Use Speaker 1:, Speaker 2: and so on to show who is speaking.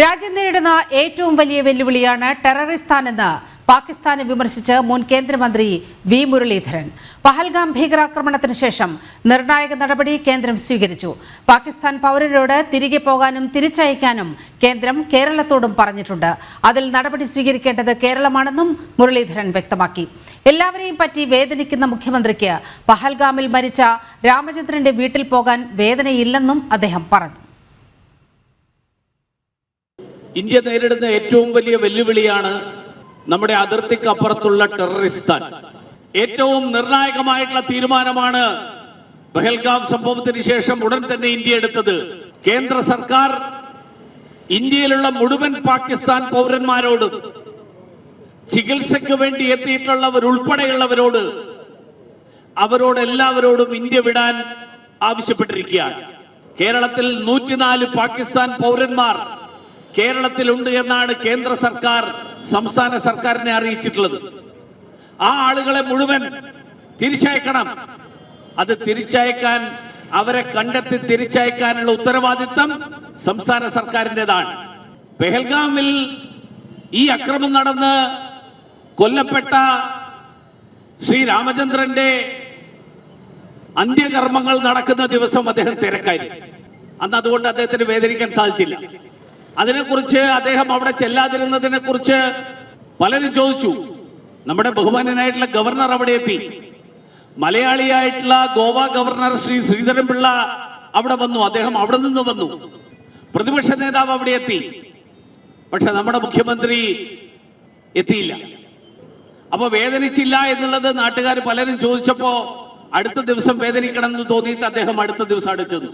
Speaker 1: രാജ്യം നേരിടുന്ന ഏറ്റവും വലിയ വെല്ലുവിളിയാണ് ടെററിസ്ഥാനെന്ന് പാകിസ്ഥാനെ വിമർശിച്ച് മുൻ കേന്ദ്രമന്ത്രി വി മുരളീധരൻ. പഹൽഗാം ഭീകരാക്രമണത്തിന് ശേഷം നിർണായക നടപടി കേന്ദ്രം സ്വീകരിച്ചു. പാകിസ്ഥാൻ പൗരരോട് തിരികെ പോകാനും തിരിച്ചയക്കാനും കേന്ദ്രം കേരളത്തോടും പറഞ്ഞിട്ടുണ്ട്. അതിൽ നടപടി സ്വീകരിക്കേണ്ടത് കേരളമാണെന്നും മുരളീധരൻ വ്യക്തമാക്കി. എല്ലാവരെയും പറ്റി വേദനിക്കുന്ന മുഖ്യമന്ത്രിക്ക് പഹൽഗാമിൽ മരിച്ച രാമചന്ദ്രന്റെ വീട്ടിൽ പോകാൻ വേദനയില്ലെന്നും അദ്ദേഹം പറഞ്ഞു.
Speaker 2: ഇന്ത്യ നേരിടുന്ന ഏറ്റവും വലിയ വെല്ലുവിളിയാണ് നമ്മുടെ അതിർത്തിക്കപ്പുറത്തുള്ള ടെററിസ്ഥാൻ. ഏറ്റവും നിർണായകമായിട്ടുള്ള തീരുമാനമാണ് പഹൽഗാം സംഭവത്തിന് ശേഷം ഉടൻ തന്നെ ഇന്ത്യ എടുത്തത്. കേന്ദ്ര സർക്കാർ ഇന്ത്യയിലുള്ള മുഴുവൻ പാകിസ്ഥാൻ പൗരന്മാരോടും ചികിത്സയ്ക്ക് വേണ്ടി എത്തിയിട്ടുള്ളവരുൾപ്പെടെയുള്ളവരോട് അവരോടെല്ലാവരോടും ഇന്ത്യ വിടാൻ ആവശ്യപ്പെട്ടിരിക്കുകയാണ്. കേരളത്തിൽ 104 പാകിസ്ഥാൻ പൗരന്മാർ കേരളത്തിലുണ്ട് എന്നാണ് കേന്ദ്ര സർക്കാർ സംസ്ഥാന സർക്കാരിനെ അറിയിച്ചിട്ടുള്ളത്. ആ ആളുകളെ മുഴുവൻ തിരിച്ചയക്കണം. അത് തിരിച്ചയക്കാൻ, അവരെ കണ്ടെത്തി തിരിച്ചയക്കാനുള്ള ഉത്തരവാദിത്തം സംസ്ഥാന സർക്കാരിൻ്റെതാണ്. പെഹൽഗാമിൽ ഈ അക്രമം നടന്ന് കൊല്ലപ്പെട്ട ശ്രീ രാമചന്ദ്രന്റെ അന്ത്യകർമ്മങ്ങൾ നടക്കുന്ന ദിവസം അദ്ദേഹം തിരക്കായി. അന്ന് അതുകൊണ്ട് അദ്ദേഹത്തിന് വേദനിക്കാൻ സാധിച്ചില്ല. അതിനെക്കുറിച്ച് അദ്ദേഹം അവിടെ ചെല്ലാതിരുന്നതിനെ കുറിച്ച് പലരും ചോദിച്ചു. നമ്മുടെ ബഹുമാനനായിട്ടുള്ള ഗവർണർ അവിടെ എത്തി. മലയാളിയായിട്ടുള്ള ഗോവ ഗവർണർ ശ്രീ ശ്രീധരൻപിള്ള അവിടെ വന്നു. അദ്ദേഹം അവിടെ നിന്ന് വന്നു. പ്രതിപക്ഷ നേതാവ് അവിടെ എത്തി. പക്ഷെ നമ്മുടെ മുഖ്യമന്ത്രി എത്തിയില്ല. അപ്പൊ വേദനിച്ചില്ല എന്നുള്ളത് നാട്ടുകാർ പലരും ചോദിച്ചപ്പോ അടുത്ത ദിവസം വേദനിക്കണം എന്ന് തോന്നിയിട്ട് അദ്ദേഹം അടുത്ത ദിവസം അവിടെ ചെന്നു.